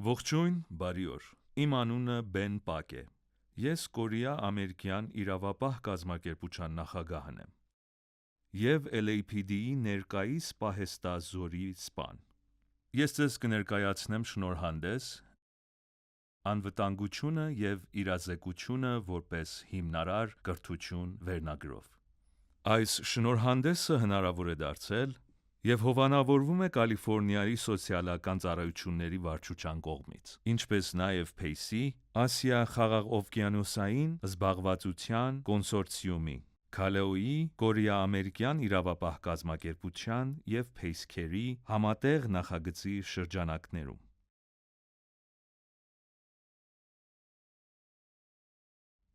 Ողջույն, բարի օր։ Իմ անունը Բեն Պակ է։ Ես Կորեա-ամերիկյան իրավապահ կազմակերպության նախագահն եմ և LAPD-ի ներկայիս պահեստազորի սպան։ Ես ձեզ կներկայացնեմ շնորհանդես «Անվտանգությունը և իրազեկությունը որպես հիմնարար կրթություն» վերնագրով։ Այս շնորհանդեսը հնարավոր է դարձել և հովանավորվում է Կալիֆորնիայի սոցիալական ծառայությունների վարչության կողմից, ինչպես նաև PACE-ի, Ասիա-խաղաղօվկիանոսային զբաղվածության կոնսորցիումի, Քալեոյի, Կորեա-ամերիկյան իրավապահ կազմակերպության և PACE-ի համատեղ նախագծի շրջանակներում։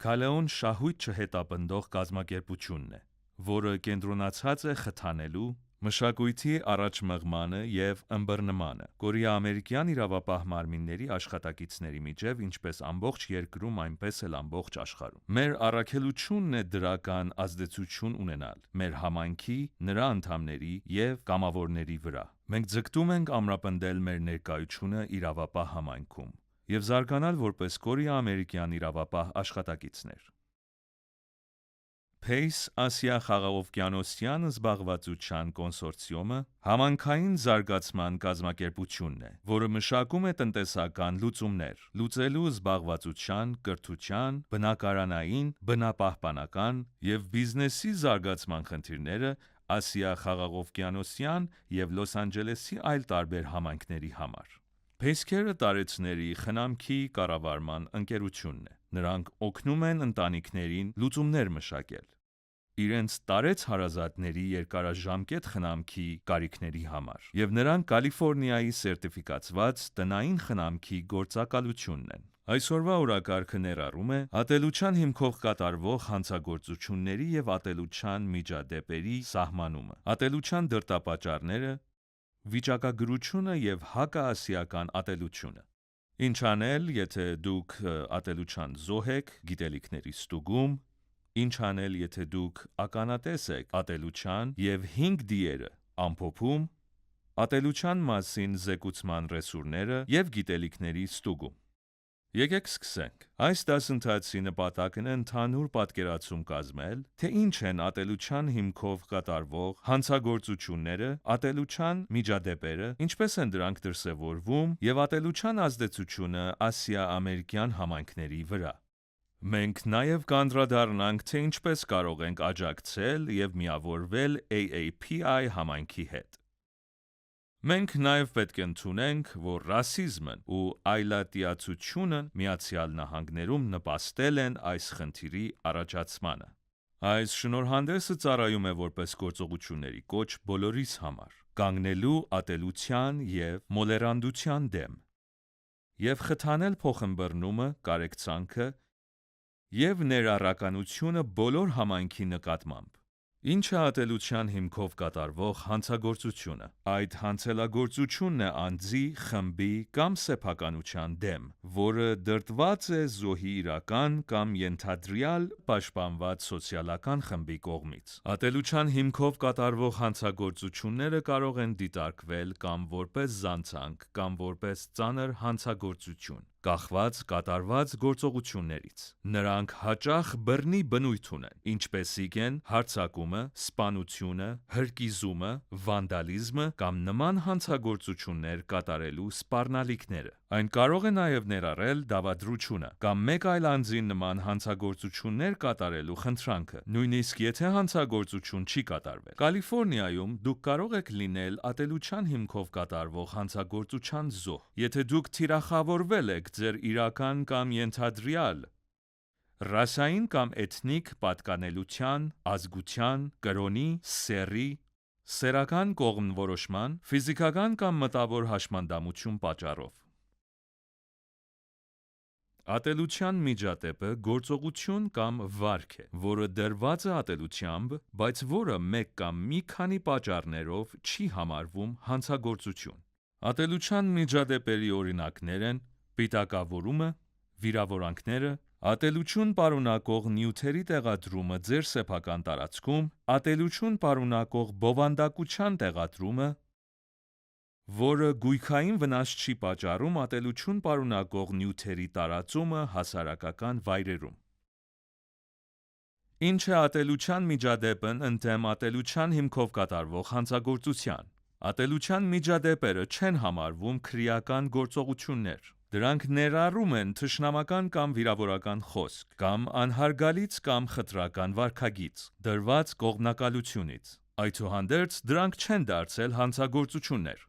Քալեոն շահույթ չհետապնդող կազմակերպությունն է, որը կենտրոնացած է խթանելու, մշակույթի առաջմղմանը և ըմբռնմանը կորեա-ամերիկյան իրավապահ մարմինների աշխատակիցների միջև ինչպես ամբողջ երկրում, այնպես էլ ամբողջ աշխարհում։ Մեր առաքելությունն է դրական ազդեցություն ունենալ մեր համայնքի, նրա անդամների և կամավորների վրա։ Մենք ձգտում ենք ամրապնդել մեր ներկայությունը իրավապահ համայնքում և զարգանալ որպես կորեա-ամերիկյան իրավապահ աշխատակիցներ։ PACE Ասիա-խաղաղօվկիանոսյան զբաղվածության կոնսորցիումը համայնքային զարգացման կազմակերպությունն է, որը մշակում է տնտեսական լուծումներ՝ լուծելու զբաղվածության, կրթության, բնակարանային, բնապահպանական և բիզնեսի զարգացման խնդիրները Ասիա-խաղաղօվկիանոսյան և Լոս Անջելեսի այլ տարբեր համայնքների համար։ PACE-ը տարեցների խնամքի կառավարման ընկերությունն է։ Նրանք օգնում են ընտանիքներին լուծումներ մշակել իրենց տարեց հարազատների երկարաժամկետ խնամքի կարիքների համար, և նրանք Կալիֆորնիայի սերտիֆիկացված տնային խնամքի գործակալությունն են։ Այսօրվա օրակարգը ներառում է ատելության հիմքով կատարվող հանցագործությունների և ատելության միջադեպերի սահմանումը, ատելության դրդապատճառները, վիճակագրությունը և հակաասիական ատելությունը։ Ինչ անել, եթե դուք ատելության զոհ եք, գիտելիքների ստուգում։ Ինչ անել, եթե դուք ականատես եք ատելության և 5 դիերը ամփոփում, ատելության մասին զեկուցման ռեսուրները և գիտելիքների ստուգում։ Եկեք սկսենք։ Այս դասընթացի նպատակն է ընդհանուր պատկերացում կազմել, թե ինչ են ատելության հիմքով կատարվող հանցագործությունները, ատելության միջադեպերը, ինչպես են դրանք դրսևորվում և ատելության ազդեցությունը ասիա-ամերիկյան համայնքների վրա։ Մենք նաև կանդրադառնանք, թե ինչպես կարող ենք աջակցել և միավորվել AAPI համայնքի հետ։ Մենք նաև պետք է ընդունենք, որ ռասիզմն ու այլատիացությունն ԱՄՆ-ում նպաստել են այս խնդիրի առաջացմանը։ Այս շնորհանդեսը ծառայում է որպես գործողությունների կոչ բոլորիս համար՝ կանգնելու ատելության և մոլեռանդության դեմ և խթանել փոխըմբըռնումը, կարեկցանքը և ներառականությունը բոլոր համայնքի նկատմամբ։ Ինչ է ատելության հիմքով կատարվող հանցագործությունը։ Այդ հանցելագործությունն է անձի, խմբի կամ սեփականության դեմ, որը դրդված է զոհի իրական կամ ենթադրյալ պաշտպանված սոցիալական խմբի կողմից։ Ատելության հիմքով կատարվող հանցագործությունները կարող են դիտարկվել կամ որպես զանցանք, կամ որպես ծանր հանցագործություն՝ կախված կատարված գործողություններից։ Նրանք հաճախ բռնի բնույթ ունեն, ինչպիսիք են հարձակումը, սպանությունը, հրկիզումը, վանդալիզմը կամ նման հանցագործություններ կատարելու սպառնալիքները։ Այն կարող է նաև ներառել դավադրությունը կամ մեկ այլ անձի նման հանցագործություններ կատարելու խնդրանքը, նույնիսկ եթե հանցագործություն չի կատարվել։ Կալիֆորնիայում դուք կարող եք լինել ատելության հիմքով կատարվող հանցագործության զոհ, եթե դուք թիրախավորվել եք ձեր իրական կամ ենթադրյալ ռասային կամ էթնիկ պատկանելության, ազգության, կրոնի, սեռի, սեռական կողմնորոշման, ֆիզիկական կամ մտավոր հաշմանդամություն պատճառով։ Ատելության միջադեպը գործողություն կամ վարք է, որը դրված է ատելությամբ, բայց որը մեկ կամ մի քանի պատճառներով չի համարվում հանցագործություն։ Ատելության միջադեպերի օրինակներ են պիտակավորումը, վիրավորանքները, ատելություն պարունակող նյութերի տեղադրումը ձեր սեփական տարածքում, ատելություն պարունակող բովանդակության տեղադրումը, որը գույքային վնաս չի պատճառում ատելություն պարունակող նյութերի տարածումը հասարակական վայրերում։ Ինչ է ատելության միջադեպն ընդդեմ ատելության հիմքով կատարվող հանցագործության։ Ատելության միջադեպերը չեն համարվում քրեական գործողություններ։ Դրանք ներառում են թշնամական կամ վիրավորական խոսք, կամ անհարգալից կամ խտրական վարքագիծ, դրված կողմնակալությունից։ Այդուհանդերձ դրանք չեն դարձել հանցագործություններ,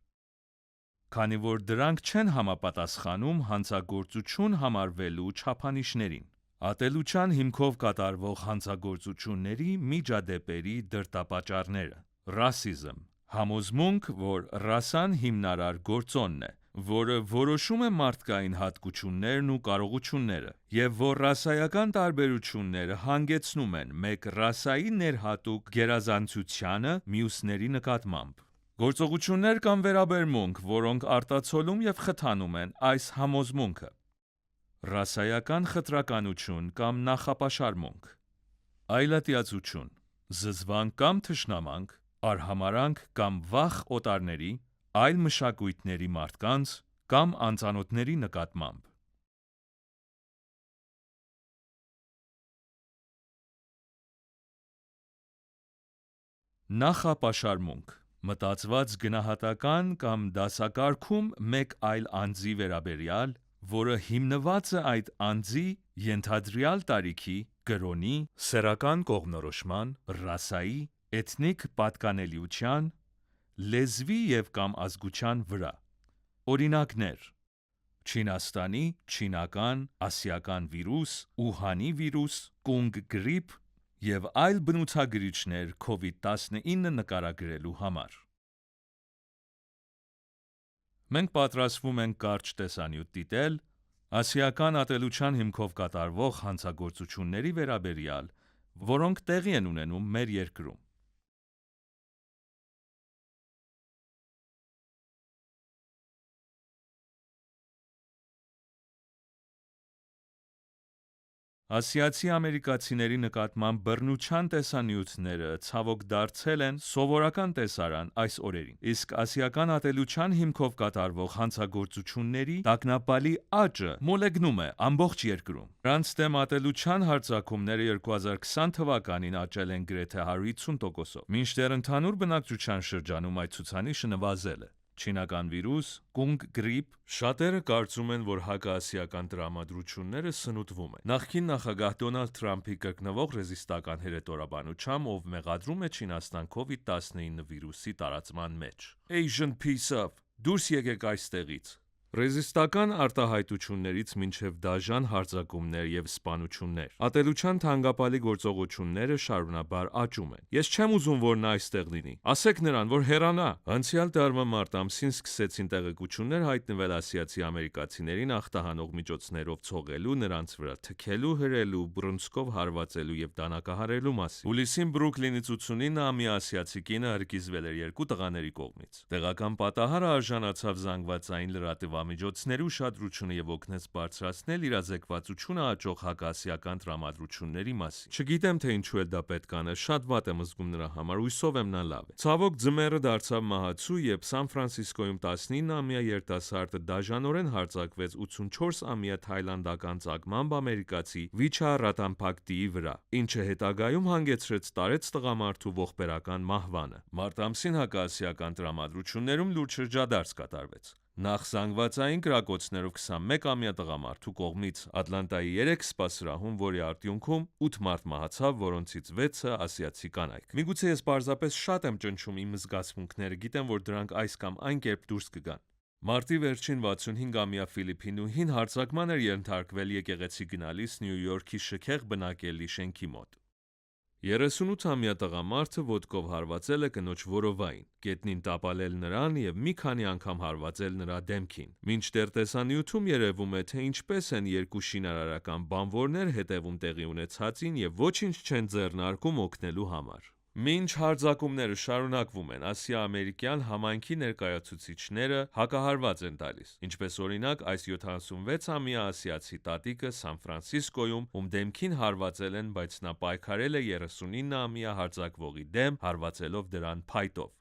քանի որ դրանք չեն համապատասխանում հանցագործություն համարվելու չափանիշներին։ Ատելության հիմքով կատարվող հանցագործությունների միջադեպերի դրդապատճառները։ Ռասիզմ, համոզմունք, որ ռասան հիմնարար գործոնն է, որը որոշում է մարդկային հատկություններն ու կարողությունները, և որ ռասայական տարբերությունները հանգեցնում են մեկ ռասայի ներհատուկ գերազանցությանը մյուսների նկատմամբ։ Գործողություններ կամ վերաբերմունք, որոնք արտացոլում և խթանում են այս համոզմունքը։ Ռասայական խտրականություն կամ նախապաշարմունք։ Այլատիացություն, զզվանք կամ թշնամանք, արհամարհանք կամ վախ օտարների, այլ մշակույթների մարդկանց կամ անծանոթների նկատմամբ։ Նախապաշարմունք, մտածված գնահատական կամ դասակարգում մեկ այլ անձի վերաբերյալ, որը հիմնված է այդ անձի ենթադրյալ տարիքի, կրոնի, սեռական կողմնորոշման, ռասայի, էթնիկ պատկանելիության, լեզվի և կամ ազգության վրա։ Օրինակներ. Չինաստանի, չինական, ասիական վիրուս, Ուհանի վիրուս, կունգ գրիպ և այլ բնութագրիչներ COVID-19 նկարագրելու համար։ Մենք պատրաստվում ենք կարճ տեսանյութ դիտել ասիական ատելության հիմքով կատարվող հանցագործությունների վերաբերյալ, որոնք տեղի են ունենում մեր երկրում։ Ասիացի ամերիկացիների նկատմամբ բռնության տեսանյութերը ցավոք դարձել են սովորական տեսարան այս օրերին, իսկ ասիական ատելության հիմքով կատարվող հանցագործությունների տագնապալի աճը մոլեգնում է ամբողջ երկրում։ Նրանց դեմ ատելության հարձակումները 2020 թվականին աճել են գրեթե 150%, մինչդեռ ընդհանուր բնակչության շրջանում այդ ցուցանիշը նվազել է։ Չինական վիրուս, կունգ գրիպ։ Շատերը կարծում են, որ հակաասիական տրամադրությունները սնուցվում են։ Նախկին նախագահ Դոնալդ Թրամփի կրկնվող ռեզիստական հրետորաբանությամբ, ով մեղադրում է Չինաստան COVID-19 վիրուսի տարածման մեջ։ Asian peace-up, դուրս եկեք այստեղից։ Ռեզիստական արտահայտություններից մինչև դաժան հարձակումներ և սպանություններ։ Ատելության թանկապալի գործողությունները շարունակաբար աճում են։ Ես չեմ ուզում, որ նա այստեղ լինի։ Ասեք նրան, որ հեռանա։ Անցյալ տարվա մարտ ամսին սկսեցին տեղեկություններ հայտնվել ասիացի ամերիկացիներին ախտահանող միջոցներով ցողելու, նրանց վրա թքելու, հրելու, բռունցքով հարվածելու և դանակահարելու մասին։ Հուլիսին Բրուքլինից 89-ամյա ասիացի կինը հրկիզվել էր 2 տղաների կողմից։ Տեղական պատահարը արժանացավ զանգվածային լրատվամիջոցների ուշադրությունը և օգնեց բարձրացնել իրազեկվածությունը աճող հակաասիական տրամադրությունների մասին։ Չգիտեմ, թե ինչու է դա պետք անել, շատ վատ եմ զգում նրա համար, հուսով եմ նա լավ է։ Ցավոք ձմեռը դարձավ մահացու, երբ Սան Ֆրանցիսկոյում 19-ամյա երիտասարդը դաժանորեն հարձակվեց 84-ամյա թայլանդական ծագմամբ ամերիկացի Վիչա Ռատամփակդիի վրա, ինչը հետագայում հանգեցրեց տարեց տղամարդու ողբերական մահվանը։ Մարտ ամսին հակաասիական տրամադրություններում լուրջ շրջադարձ կատարվեց։ Նախ զանգվածային կրակոցներով 21-ամյա տղամարդու կողմից Ատլանտայի 3 սպասարանում, որի արդյունքում 8 մարդ մահացավ, որոնցից 6-ը ասիացի կանայք։ Միգուցե ես պարզապես շատ եմ ճնշում իմ զգացմունքները, գիտեմ, որ դրանք այս կամ այն կերպ դուրս կգան։ Մարտի վերջին 65-ամյա ֆիլիպինուհին հարձակման էր ենթարկվել եկեղեցի գնալիս Նյու Յորքի շքեղ բնակելի շենքի մոտ։ 38-ամյա տղամարդը ոտքով հարվածել է կնոջ որովային, գետնին տապալել նրան և մի քանի անգամ հարվածել նրա դեմքին։ Մինչդեռ տեսանյութում երևում է, թե ինչպես են երկու շինարարական բանվորներ հետևում տեղի ունեցածին և ոչինչ չեն ձեռնարկում օգնելու համար։ Մինչ հարձակումները շարունակվում են, ասիա-ամերիկյան համայնքի ներկայացուցիչները հակահարված են տալիս, ինչպես օրինակ այս 76-ամյա ասիացի տատիկը Սան Ֆրանցիսկոյում, ում դեմքին հարվածել են, բայց նա պայքարել է 39-ամյա հարձակվողի դեմ, հարվածելով դրան փայտով։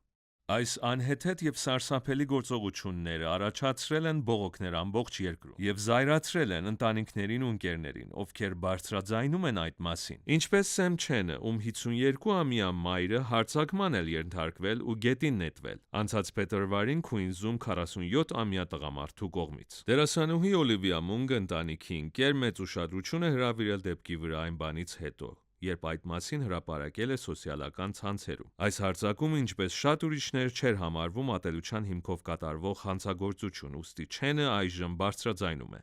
Այս անհեթեթ եւ սարսափելի գործողությունները առաջացրել են բողոքներ ամբողջ երկրում եւ զայրացրել են ընտանիքներին ու ընկերներին, ովքեր բարձրաձայնում են այդ մասին։ Ինչպես Սեմ Չենը, ում 52-ամյա մայրը հարձակման էր ենթարկվել ու գետին նետվել անցած փետրվարին Քուինզում 47-ամյա տղամարդու կողմից։ Դերասանուհի Օլիվիա Մունգը ընտանիքի ընկեր մեծ ուշադրություն է հրավիրել դեպքի վրա այն բանից հետո, երբ այդ մասին հրապարակել է սոցիալական ցանցերում։ Այս հարձակումը, ինչպես շատ ուրիշներ, չէր համարվում ատելության հիմքով կատարվող հանցագործություն, ուստի Չենը այժմ բարձրաձայնում է։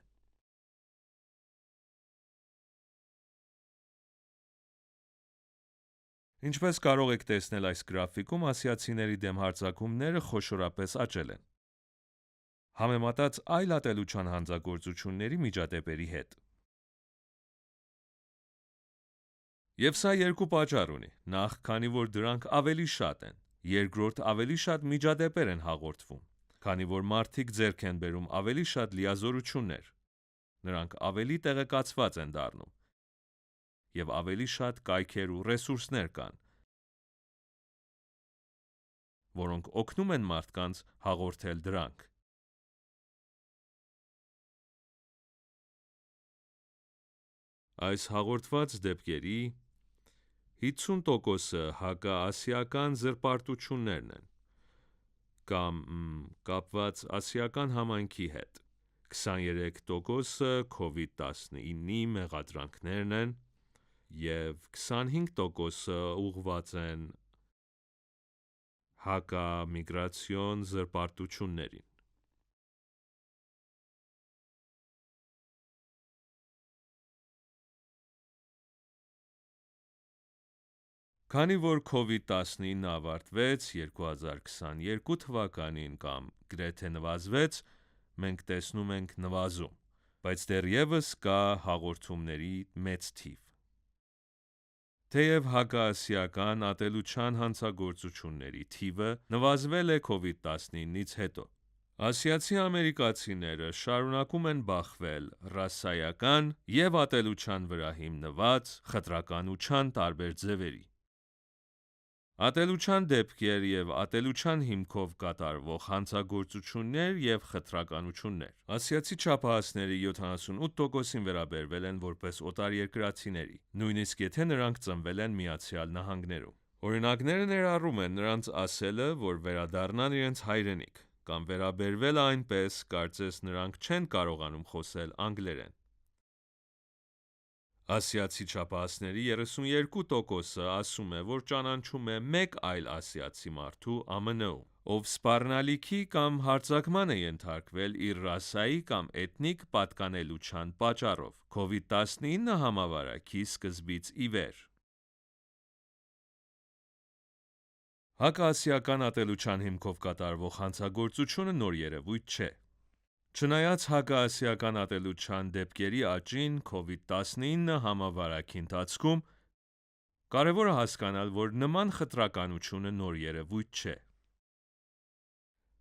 Ինչպես կարող եք տեսնել այս գրաֆիկում, ասիացիների դեմ հարձակումները խոշորապես աճել են, համեմատած այլ ատելության հանցագործությունների միջադեպերի հետ։ Եվ սա երկու պատճառ ունի. նախ, քանի որ դրանք ավելի շատ են, երկրորդ, ավելի շատ միջադեպեր են հաղորդվում, քանի որ մարդիկ ձեռք են բերում ավելի շատ լիազորություններ, նրանք ավելի տեղեկացված են դառնում, եւ ավելի շատ կայքեր ու ռեսուրսներ կան, որոնք օգնում են մարդկանց հաղորդել դրանք։ Այս հաղորդված դեպքերի 50%-ը հակաասիական զրպարտություններն են կամ կապված ասիական համայնքի հետ, 23%-ը COVID-19-ի մեղադրանքներն են և 25%-ը ուղղված են հակամիգրացիոն զրպարտություններին։ Քանի որ COVID-19-ը ավարտվեց 2022 թվականին կամ գրեթե նվազվեց, մենք տեսնում ենք նվազում, բայց դեռևս կա հաղորդումների մեծ թիվ։ Թեև հակաասիական ատելության հանցագործությունների թիվը նվազվել է COVID-19-ից հետո, ասիացի ամերիկացիները շարունակում են բախվել ռասայական և ատելության վրա հիմնված խտրականության տարբեր ձևերի։ Ատելության դեպքեր և ատելության հիմքով կատարվող հանցագործություններ և խտրականություններ։ Ասիացի չափահասների 78%-ին վերաբերվել են որպես օտարերկրացիների, նույնիսկ եթե նրանք ծնվել են ԱՄՆ-ում։ Օրինակները ներառում են նրանց ասելը, որ վերադառնան իրենց հայրենիք, կամ վերաբերվելը այնպես, կարծես նրանք չեն կարողանում խոսել անգլերեն։ Ասիացի չափահասների 32%-ը ասում է, որ ճանաչում է մեկ այլ ասիացի մարդու ԱՄՆ-ում, ով սպառնալիքի կամ հարձակման է ենթարկվել իր ռասայի կամ էթնիկ պատկանելության պատճառով COVID-19 համավարակի սկզբից ի վեր։ Հակաասիական ատելության հիմքով կատարվող հանցագործությունը նոր երևույթ չէ։ Չնայած հակաասիական ատելության դեպքերի աճին COVID-19 համավարակի ընթացքում, կարևոր է հասկանալ, որ նման խտրականությունը նոր երևույթ չէ։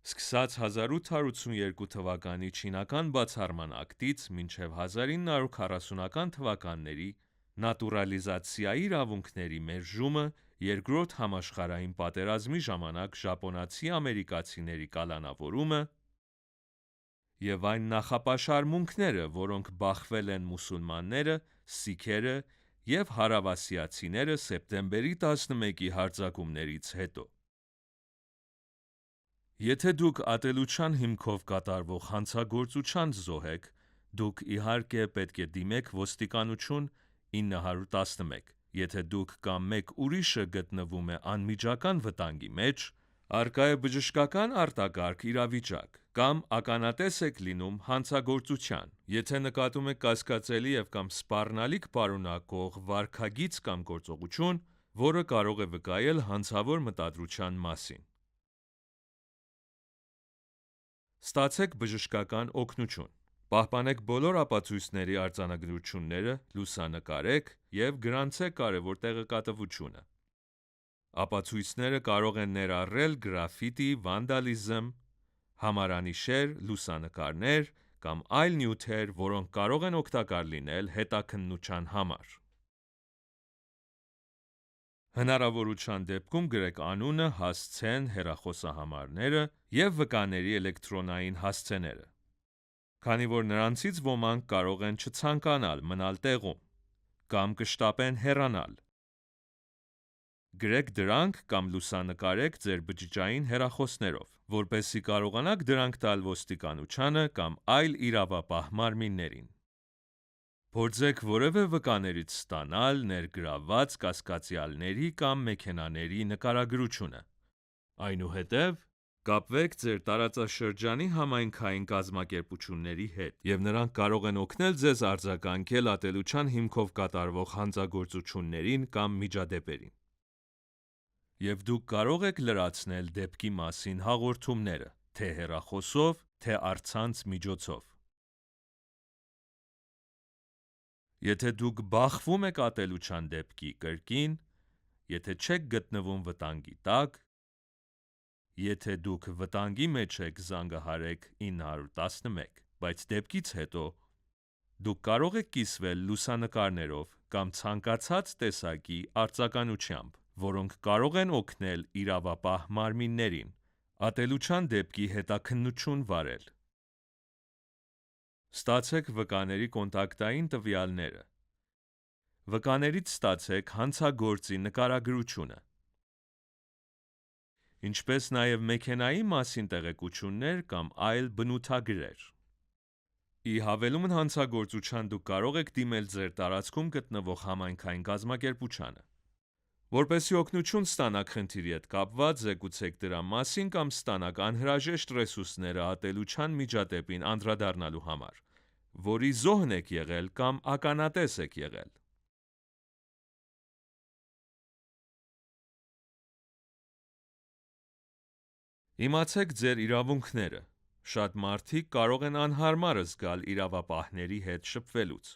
Սկսած 1882 թվականի չինական բացառման ակտից մինչև 1940-ական թվականների նատուրալիզացիայի իրավունքների մերժումը, Երկրորդ համաշխարհային պատերազմի ժամանակ ժապոնացի ամերիկացիների կալանավորումը և այն նախապաշարմունքները, որոնք բախվել են մուսուլմանները, սիկհերը և հարավասիացիները սեպտեմբերի 11-ի հարձակումներից հետո։ Եթե դուք ատելության հիմքով կատարվող հանցագործության զոհ եք, դուք իհարկե պետք է դիմեք ոստիկանություն 911։ Եթե դուք կամ մեկ ուրիշը գտնվում է անմիջական վտանգի մեջ, առկա է բժշկական արտակարգ իրավիճակ, կամ ականատես եք լինում հանցագործության, եթե նկատում եք կասկածելի և կամ սպառնալիք պարունակող վարքագիծ կամ գործողություն, որը կարող է վկայել հանցավոր մտադրության մասին։ Ստացեք բժշկական օգնություն։ Պահպանեք բոլոր ապացույցների արձանագրությունները, լուսանկարեք և գրանցեք կարևոր տեղեկատվությունը։ Ապացույցները կարող են ներառել գրաֆիտի, վանդալիզմ, համարանիշեր, լուսանկարներ կամ այլ նյութեր, որոնք կարող են օգտակար լինել հետաքննության համար։ Հնարավորության դեպքում գրեք անունը, հասցեն, հեռախոսահամարները և վկաների էլեկտրոնային հասցեները։ Քանի որ նրանցից ոմանք կարող են չցանկանալ մնալ տեղում կամ կշտապեն հեռանալ, գրեք դրանք կամ լուսանկարեք ձեր բջջային հեռախոսներով, որպեսզի կարողանաք դրանք տալ ոստիկանությանը կամ այլ իրավապահ մարմիններին։ Փորձեք որևէ վկաներից ստանալ ներգրավված կասկածյալների կամ մեքենաների նկարագրությունը։ Այնուհետև կապվեք ձեր տարածաշրջանի համայնքային կազմակերպությունների հետ, և նրանք կարող են օգնել ձեզ արձագանքել ատելության հիմքով կատարվող հանցագործություններին կամ միջադեպերին։ Եվ դուք կարող եք լրացնել դեպքի մասին հաղորդումները, թե հեռախոսով, թե առցանց միջոցով։ Եթե դուք բախվում եք ատելության դեպքի կրկին, եթե չեք գտնվում վտանգի տակ, եթե դուք վտանգի մեջ եք, զանգահարեք 911, բայց դեպքից հետո դուք կարող եք կիսվել լուսանկարներով կամ ցանկացած տեսակի արձագանությամբ, որոնք կարող են օգնել իրավապահ մարմիններին ատելության դեպքի հետաքննություն վարել։ Ստացեք վկաների կոնտակտային տվյալները։ Վկաներից ստացեք հանցագործի նկարագրությունը, ինչպես նաև մեքենայի մասին տեղեկություններ կամ այլ բնութագրեր։ Ի հավելումն հանցագործության դուք կարող եք դիմել ձեր տարածքում գտնվող համայնքային կազմակերպությանը։ Որպեսզի օգնություն ստանաք խնդիրի հետ կապված, զեկուցեք դրա մասին կամ ստանաք անհրաժեշտ ռեսուրսները ատելության միջադեպին անդրադառնալու համար, որի զոհն եք եղել կամ ականատես եք եղել։ Իմացեք ձեր իրավունքները։ Շատ մարդիկ կարող են անհարմար զգալ իրավապահների հետ շփվելուց,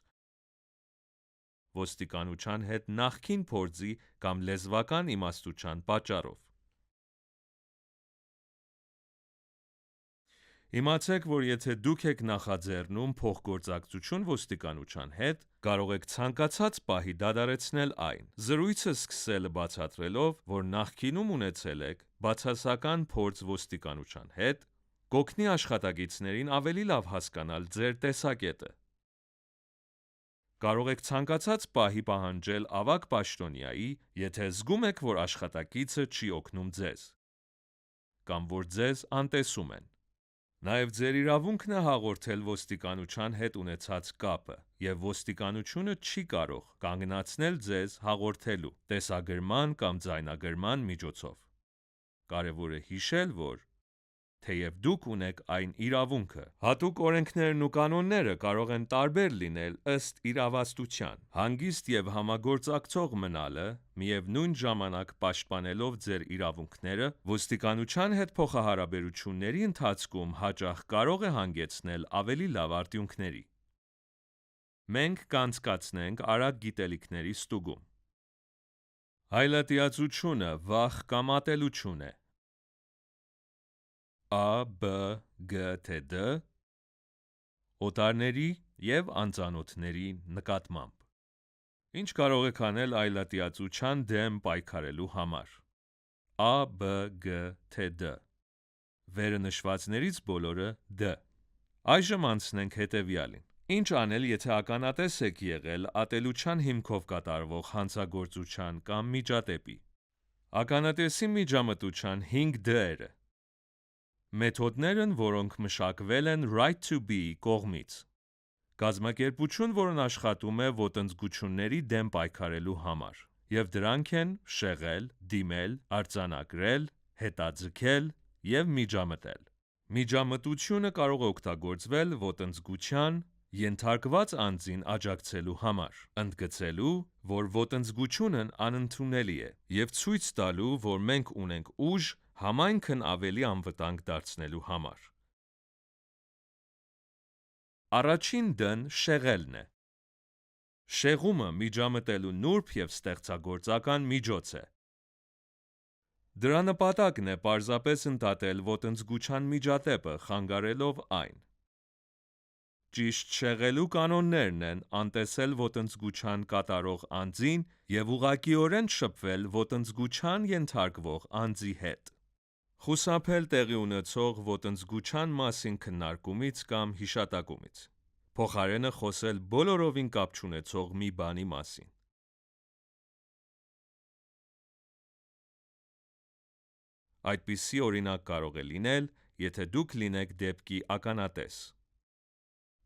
ոստիկանության հետ նախկին փորձի կամ լեզվական իմաստության պատճառով։ Իմացեք, որ եթե դուք եք նախաձեռնում փոխգործակցություն ոստիկանության հետ, կարող եք ցանկացած պահի դադարեցնել այն, զրույցը սկսելը բացատրելով, որ նախկինում ունեցել եք բացասական փորձ ոստիկանության հետ, կօգնի աշխատակիցներին ավելի լավ հասկանալ ձեր տեսակետը։ Կարող եք ցանկացած պահի պահանջել ավագ պաշտոնյայի, եթե զգում եք, որ աշխատակիցը չի օգնում ձեզ, կամ որ ձեզ անտեսում են։ Նաև ձեր իրավունքն է հաղորդել ոստիկանության հետ ունեցած կապը, և ոստիկանությունը չի կարող կանգնացնել ձեզ հաղորդելու տեսագրման կամ ձայնագրման միջոցով։ Կարևոր է հիշել, որ թեև դուք ունեք այն իրավունքը, հատուկ օրենքներն ու կանոնները կարող են տարբեր լինել ըստ իրավասության։ Հանգիստ և համագործակցող մնալը, միևնույն ժամանակ պաշտպանելով ձեր իրավունքները, ոստիկանության հետ փոխհարաբերությունների ընթացքում հաճախ կարող է հանգեցնել ավելի լավ արդյունքների։ Մենք կանցկացնենք արագ գիտելիքների ստուգում։ Այլատիացությունը վախ կամ ատելություն է։ A, B, G, թե D օտարների և անծանոթների նկատմամբ։ Ինչ կարող եք անել այլատիացության դեմ պայքարելու համար։ A, B, G, թե D վերը նշվածներից բոլորը D։ Այժմ անցնենք հետևյալին։ Ինչ անել, եթե ականատես եք եղել ատելության հիմքով կատարվող հանցագործության կամ միջադեպի։ Ականատեսի միջամտության 5 D-երը։ Մեթոդներն, որոնք մշակվել են Right2B կողմից։ Կազմակերպություն, որն աշխատում է ոտնձգությունների դեմ պայքարելու համար, և դրանք են շեղել, դիմել, արձանագրել, հետաձգել և միջամտել։ Միջամտությունը կարող է օգտագործվել ոտնձգության ենթարկված անձին աջակցելու համար, ընդգծելու, որ ոտնձգությունն անընդունելի է, և ցույց տալու, որ մենք ունենք ուժ համայնքն ավելի անվտանգ դարձնելու համար։ Առաջին D-ն շեղելն է։ Շեղումը միջամտելու նուրբ և ստեղծագործական միջոց է։ Դրա նպատակն է պարզապես ընդհատել ոտնձգության միջադեպը, խանգարելով այն։ Ճիշտ շեղելու կանոններն են անտեսել ոտնձգության կատարող անձին և ուղղակիորեն շփվել ոտնձգության ենթարկվող անձի հետ։ Խուսափել տեղի ունեցող ոտնձգության մասին քննարկումից կամ հիշատակումից։ Փոխարենը խոսել բոլորովին կապ չունեցող մի բանի մասին։ Այդպիսի օրինակ կարող է լինել, եթե դուք լինեք դեպքի ականատես։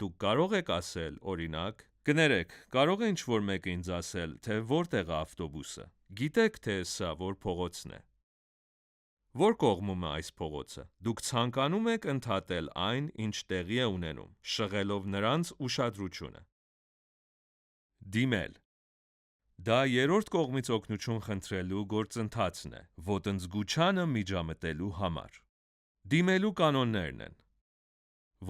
Դուք կարող եք ասել, օրինակ, կներեք, կարող է ինչ-որ մեկը ինձ ասել, թե որտեղ է ավտոբուսը։ Գիտեք, թե սա որ փողոցն է։ Որ կողմում է այս փողոցը։ Դուք ցանկանում եք ընդհատել այն, ինչ տեղի է ունենում, շղելով նրանց ուշադրությունը։ Դիմել։ Դա երրորդ կողմից օգնություն խնդրելու գործընթացն է, ոտնձգությանը միջամտելու համար։ Դիմելու կանոններն են.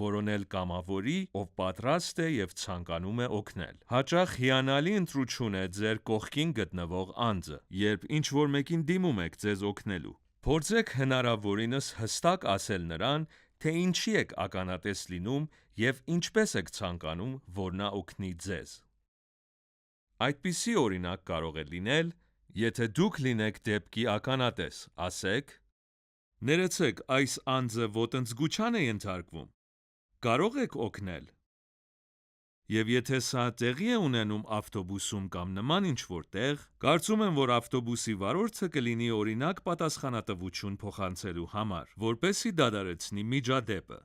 որոնել կամավորի, ով պատրաստ է և ցանկանում է օգնել։ Հաճախ հիանալի ընտրություն է ձեր կողքին գտնվող անձը, երբ ինչ-որ մեկին դիմում եք ձեզ օգնելու։ Փորձեք հնարավորինս հստակ ասել նրան, թե ինչի եք ականատես լինում և ինչպես եք ցանկանում, որ նա օգնի ձեզ։ Այդպիսի օրինակ կարող է լինել, եթե դուք լինեք դեպքի ականատես, ասեք. ներեցեք, այս անձը ոտնձգության է ենթարկվում, կարող եք օգնել։ Եվ եթե սա տեղի է ունենում ավտոբուսում կամ նման ինչ-որ տեղ, կարծում եմ, որ ավտոբուսի վարորդը կլինի օրինակ պատասխանատվություն փոխանցելու համար, որպեսզի դադարեցնի միջադեպը։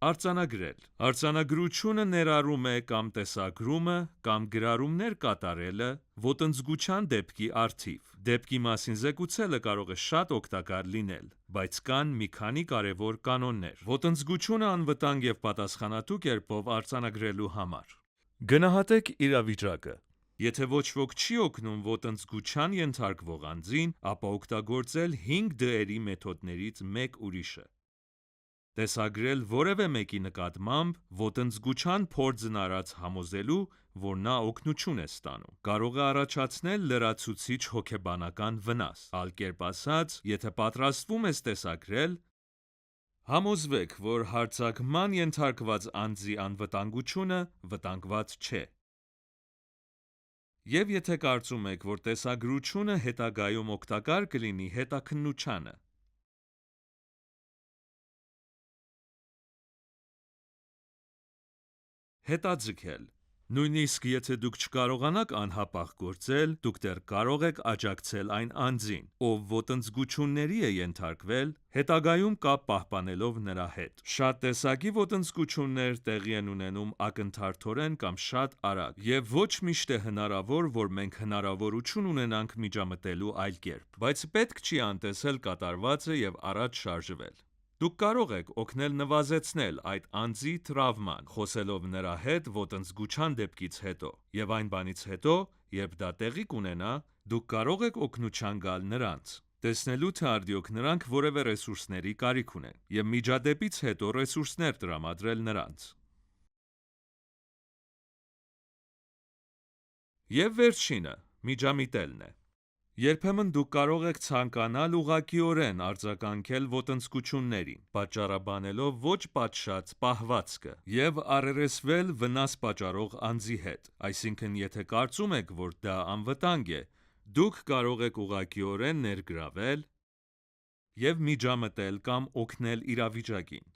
Արձանագրել։ Արձանագրությունը ներառում է կամ տեսագրումը, կամ գրառումներ կատարելը ոտնձգության դեպքի առթիվ։ Դեպքի մասին զեկուցելը կարող է շատ օգտակար լինել, բայց կան մի քանի կարևոր կանոններ ոտնձգությունը անվտանգ և պատասխանատու կերպով արձանագրելու համար։ Գնահատեք իրավիճակը։ Եթե ոչ ոք չի օգնում ոտնձգության ենթարկվող անձին, ապա օգտագործել 5 դերի մեթոդներից մեկ ուրիշը։ Տեսագրել որևէ մեկի նկատմամբ ոտնձգության փորձն արած համոզելու, որ նա օգնություն է ստանում, կարող է առաջացնել լրացուցիչ հոգեբանական վնաս։ Այլ կերպ ասած, եթե պատրաստվում ես տեսագրել, համոզվեք, որ հարձակման ենթարկված անձի անվտանգությունը վտանգված չէ։ Եվ եթե կարծում եք, որ տեսագրությունը հետագայում օգտակար կլինի հետաքննությանը։ Հետաձգել։ Նույնիսկ եթե դուք չկարողանաք անհապաղ գործել, դուք դեռ կարող եք աջակցել այն անձին, ով ոտնձգությունների է ենթարկվել, հետագայում կապ պահպանելով նրա հետ։ Շատ տեսակի ոտնձգություններ տեղի են ունենում ակնթարթորեն կամ շատ արագ, և ոչ միշտ է հնարավոր, որ մենք հնարավորություն ունենանք միջամտելու այլ կերպ, բայց պետք չի անտեսել կատարվածը և առաջ շարժվել։ Դուք կարող եք օգնել նվազեցնել այդ անձի տրավման, խոսելով նրա հետ ոտնձգության դեպքից հետո, և այն բանից հետո, երբ դա տեղի կունենա, դուք կարող եք օգնության գալ նրանց, տեսնելու թե արդյոք նրանք որևէ ռեսուրսների կարիք ունեն, և միջադեպից հետո ռեսուրսներ տրամադրել նրանց։ Եվ վերջինը միջամտելն է։ Երբեմն դուք կարող եք ցանկանալ ուղղակիորեն արձագանքել ոտնձգություններին, պատճառաբանելով ոչ պատշաճ պահվածքը և առերեսվել վնաս պատճառող անձի հետ, այսինքն եթե կարծում եք, որ դա անվտանգ է, դուք կարող եք ուղղակիորեն ներգրավել և միջամտել կամ օգնել իրավիճակին։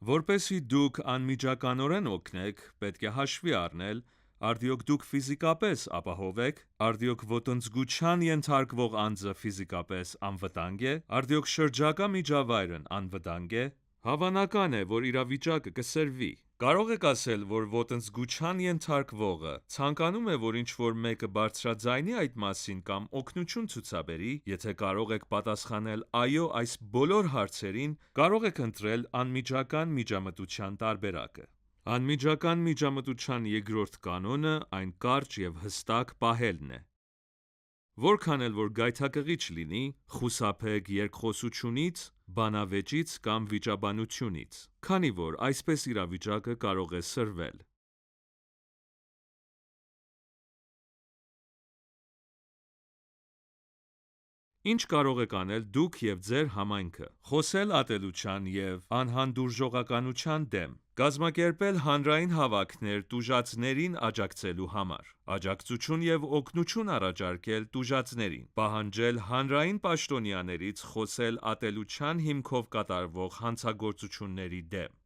Որպեսզի դուք անմիջականորեն օգնեք, պետք է հաշվի առնել, արդյոք դուք ֆիզիկապես ապահով եք, արդյոք ոտնձգության ենթարկվող անձը ֆիզիկապես անվտանգ է, արդյոք շրջակա միջավայրն անվտանգ է, հավանական է, որ իրավիճակը կսրվի։ Կարող եք ասել, որ ոտնձգության ենթարկվողը ցանկանում է, որ ինչ-որ մեկը բարձրաձայնի այդ մասին կամ օգնություն ցուցաբերի, եթե կարող եք պատասխանել այո այս բոլոր հարցերին, կարող եք ընտրել անմիջական միջամտության տարբերակը։ Անմիջական միջամտության երկրորդ կանոնը այն կարճ և հստակ պահելն է։ Որքան էլ որ գայթակղիչ լինի, խուսափեք երկխոսությունից, բանավեճից կամ վիճաբանությունից, քանի որ այսպես իրավիճակը կարող է սրվել։ Ինչ կարող եք անել դուք և ձեր համայնքը: Խոսել ատելության և անհանդուրժողականության դեմ: Կազմակերպել հանրային հավաքներ տուժածներին աջակցելու համար: Աջակցություն և օգնություն առաջարկել տուժածներին: Պահանջել հանրային պաշտոնյաներից խոսել ատելության հիմքով կատարվող հանցագործությունների դեմ: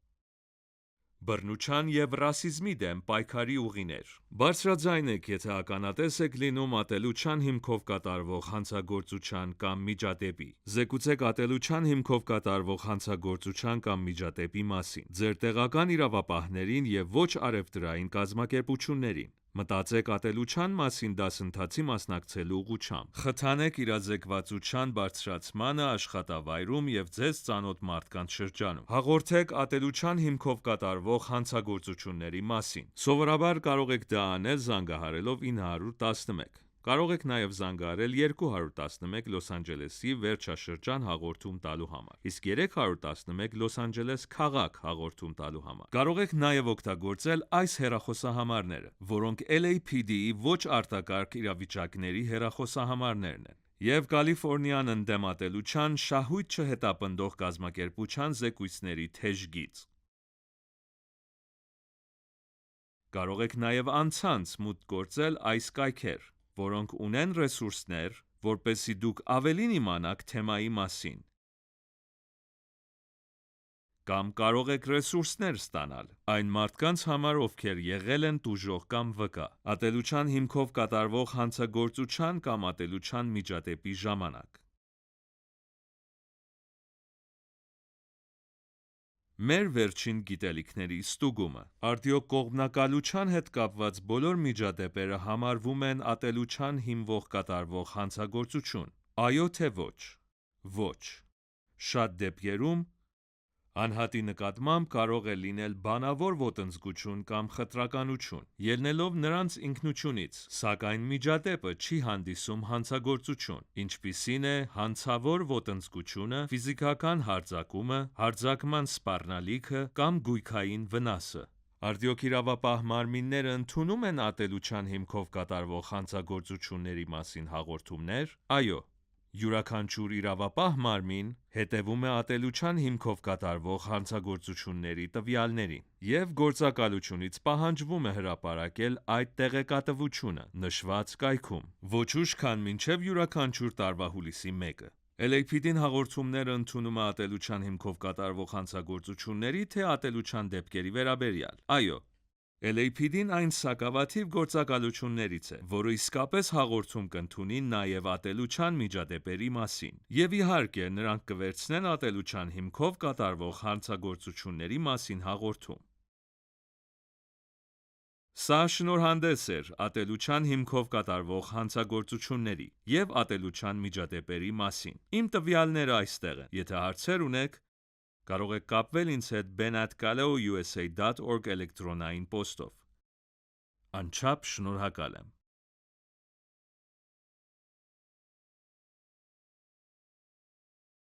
Բռնության և ռասիզմի դեմ պայքարի ուղիներ: Բարձրաձայն եք, եթե ականատես եք լինում ատելության հիմքով կատարվող հանցագործության կամ միջադեպի: Զեկուցեք ատելության հիմքով կատարվող հանցագործության կամ միջադեպի մասին ձեր տեղական իրավապահներին և ոչ առևտրային կազմակերպություններին: Մտածեք ատելության մասին դասընթացի մասնակցելու ուղղությամբ: Խթանեք իրազեկվածության բարձրացմանը աշխատավայրում և ձեզ ծանոթ մարդկանց շրջանում: Հաղորդեք ատելության հիմքով կատարվող հանցագործությունների մասին: Սովորաբար կարող եք դա անել զանգահարելով 911: Կարող եք նաև զանգահարել 211 Լոս Անջելեսի վերջաշրջան հաղորդում տալու համար: Իսկ 311 Լոս Անջելես քաղաք հաղորդում տալու համար: Կարող եք նաև օգտագործել այս հեռախոսահամարները, որոնք LAPD-ի ոչ արտակարգ իրավիճակների հեռախոսահամարներն են և Կալիֆորնիան ընդդեմ ատելության շահույթ չհետապնդող կազմակերպության զեկույցների թեժ գիծ: Կարող եք նաև անցանց մուտք գործել այս կայքեր, որոնք ունեն ռեսուրսներ, որպեսզի դուք ավելին իմանաք թեմայի մասին: Կամ կարող եք ռեսուրսներ ստանալ այն մարդկանց համար, ովքեր եղել են տուժող կամ վկա, ատելության հիմքով կատարվող հանցագործության կամ ատելության միջադեպի ժամանակ: Մեր վերջին գիտելիքների ստուգումը: Արդյոք կողմնակալության հետ կապված բոլոր միջադեպերը համարվում են ատելության հիմքով կատարվող հանցագործություն: Այո թե ոչ: Ոչ: Շատ դեպքերում անհատի նկատմամբ կարող է լինել բանավոր ոտնձգություն կամ խտրականություն, ելնելով նրանց ինքնությունից, սակայն միջադեպը չի հանդիսում հանցագործություն, ինչպիսին է հանցավոր ոտնձգությունը, ֆիզիկական հարձակումը, հարձակման սպառնալիքը կամ գույքային վնասը: Արդյոք իրավապահ մարմինները ընդունում են ատելության հիմքով կատարվող հանցագործությունների մասին հաղորդումներ: Այո: Յուրաքանչյուր իրավապահ մարմին հետևում է ատելության հիմքով կատարվող հանցագործությունների տվյալներին և գործակալությունից պահանջվում է հրապարակել այդ տեղեկատվությունը նշված կայքում, ոչ ուշ քան մինչև յուրաքանչյուր տարվա հուլիսի 1-ը: LAPD-ն հաղորդումներ է ընդունում ատելության հիմքով կատարվող հանցագործությունների թե ատելության դեպքերի վերաբերյալ: Այո: LAPD-ն այն սակավաթիվ գործակալություններից է, որը իսկապես հաղորդում կընդունի նաև ատելության միջադեպերի մասին: Եվ իհարկե նրանք կվերցնեն ատելության հիմքով կատարվող հանցագործությունների մասին հաղորդում: Սա շնորհանդես էր ատելության հիմքով կատարվող հանցագործությունների և ատելության միջադեպերի մասին: Իմ տվյալները այստեղ են: Եթե հարցեր ունեք, կարող եք կապվել ինձ հետ ben@kalaousa.org էլեկտրոնային փոստով: Անչափ շնորհակալ եմ: